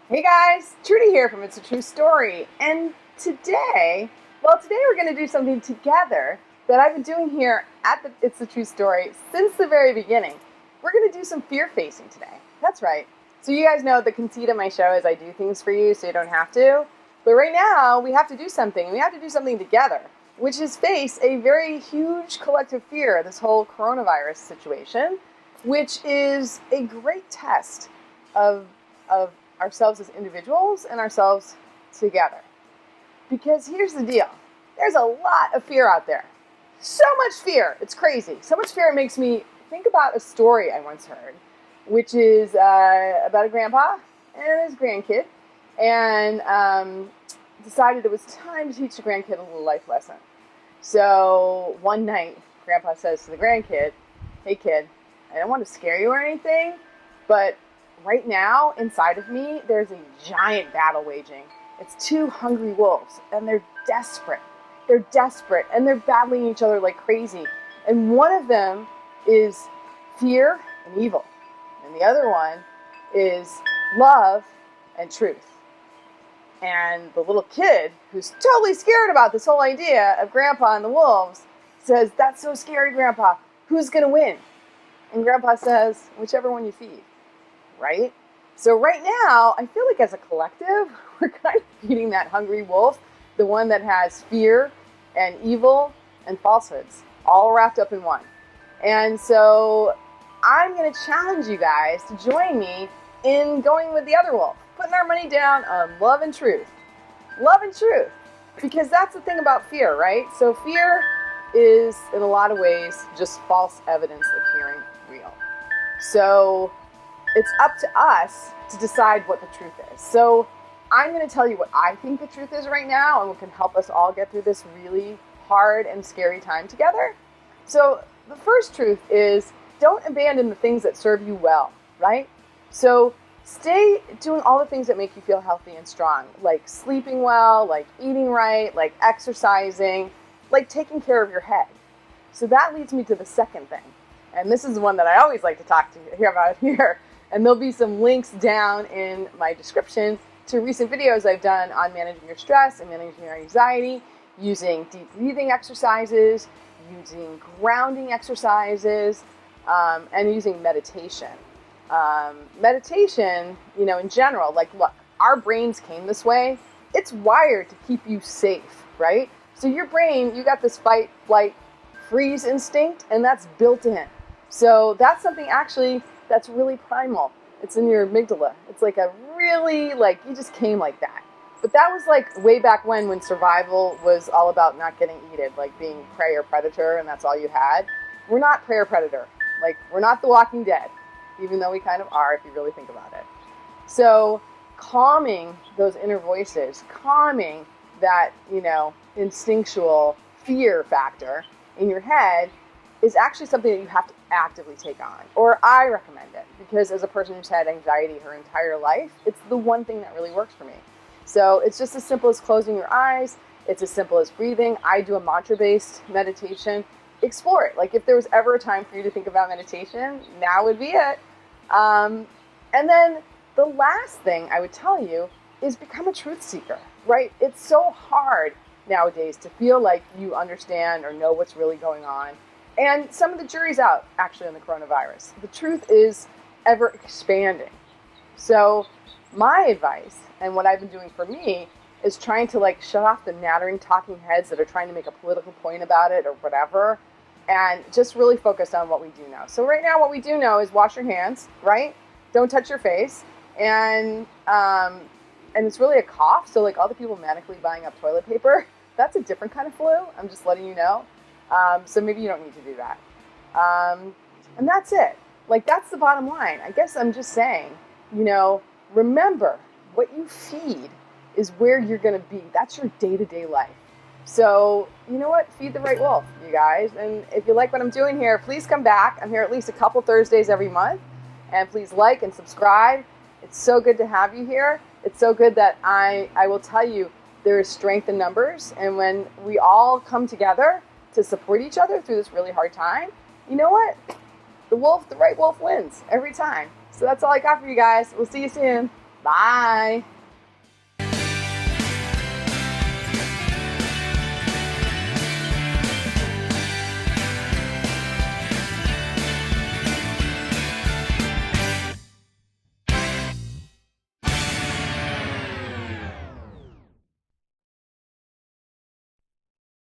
Hey guys, Trudy here from It's a True Story, and today we're going to do something together that I've been doing here at the It's a True Story since the very beginning. We're going to do some fear facing today. That's right. So you guys know the conceit of my show is I do things for you so you don't have to, but right now we have to do something, and we have to do something together, which is face a very huge collective fear, this whole coronavirus situation, which is a great test of ourselves as individuals and ourselves together. Because here's the deal. There's a lot of fear out there. So much fear. It's crazy. So much fear it makes me think about a story I once heard, which is about a grandpa and his grandkid, and decided it was time to teach the grandkid a little life lesson. So one night, grandpa says to the grandkid, "Hey kid, I don't want to scare you or anything, but right now, inside of me, there's a giant battle waging. It's two hungry wolves, and they're desperate. They're desperate, and they're battling each other like crazy. And one of them is fear and evil, and the other one is love and truth." And the little kid, who's totally scared about this whole idea of Grandpa and the wolves, says, "That's so scary, Grandpa. Who's going to win?" And Grandpa says, "Whichever one you feed." Right? So right now, I feel like as a collective, we're kind of feeding that hungry wolf, the one that has fear and evil and falsehoods, all wrapped up in one. And so I'm going to challenge you guys to join me in going with the other wolf, putting our money down on love and truth. Love and truth. Because that's the thing about fear, right? So fear is, in a lot of ways, just false evidence appearing real. So it's up to us to decide what the truth is. So I'm going to tell you what I think the truth is right now, and what can help us all get through this really hard and scary time together. So the first truth is, don't abandon the things that serve you well, right? So stay doing all the things that make you feel healthy and strong, like sleeping well, like eating right, like exercising, like taking care of your head. So that leads me to the second thing. And this is the one that I always like to talk to you about here. And there'll be some links down in my description to recent videos I've done on managing your stress and managing your anxiety, using deep breathing exercises, using grounding exercises, and using meditation. Meditation, in general, look, our brains came this way. It's wired to keep you safe, right? So your brain, you got this fight, flight, freeze instinct, and that's built in. So that's something actually that's really primal. It's in your amygdala. It's like a really, you just came like that. But that was way back when survival was all about not getting eaten, being prey or predator, and that's all you had. We're not prey or predator. We're not the Walking Dead, even though we kind of are if you really think about it. So calming those inner voices, calming that, instinctual fear factor in your head is actually something that you have to actively take on. Or I recommend it, because as a person who's had anxiety her entire life, it's the one thing that really works for me. So it's just as simple as closing your eyes. It's as simple as breathing. I do a mantra-based meditation. Explore it. If there was ever a time for you to think about meditation, now would be it. And then the last thing I would tell you is become a truth seeker, right? It's so hard nowadays to feel like you understand or know what's really going on. And some of the jury's out, actually, on the coronavirus. The truth is ever expanding. So my advice, and what I've been doing for me, is trying to shut off the nattering talking heads that are trying to make a political point about it or whatever, and just really focus on what we do know. So right now, what we do know is wash your hands, right? Don't touch your face. And it's really a cough. So all the people manically buying up toilet paper, that's a different kind of flu. I'm just letting you know. So maybe you don't need to do that. And that's it. That's the bottom line. I guess I'm just saying, remember, what you feed is where you're going to be. That's your day-to-day life. So, you know what? Feed the right wolf, you guys. And if you like what I'm doing here, please come back. I'm here at least a couple Thursdays every month. And please like and subscribe. It's so good to have you here. It's so good that I will tell you there is strength in numbers. And when we all come together to support each other through this really hard time, you know what? The right wolf wins every time. So that's all I got for you guys. We'll see you soon. Bye.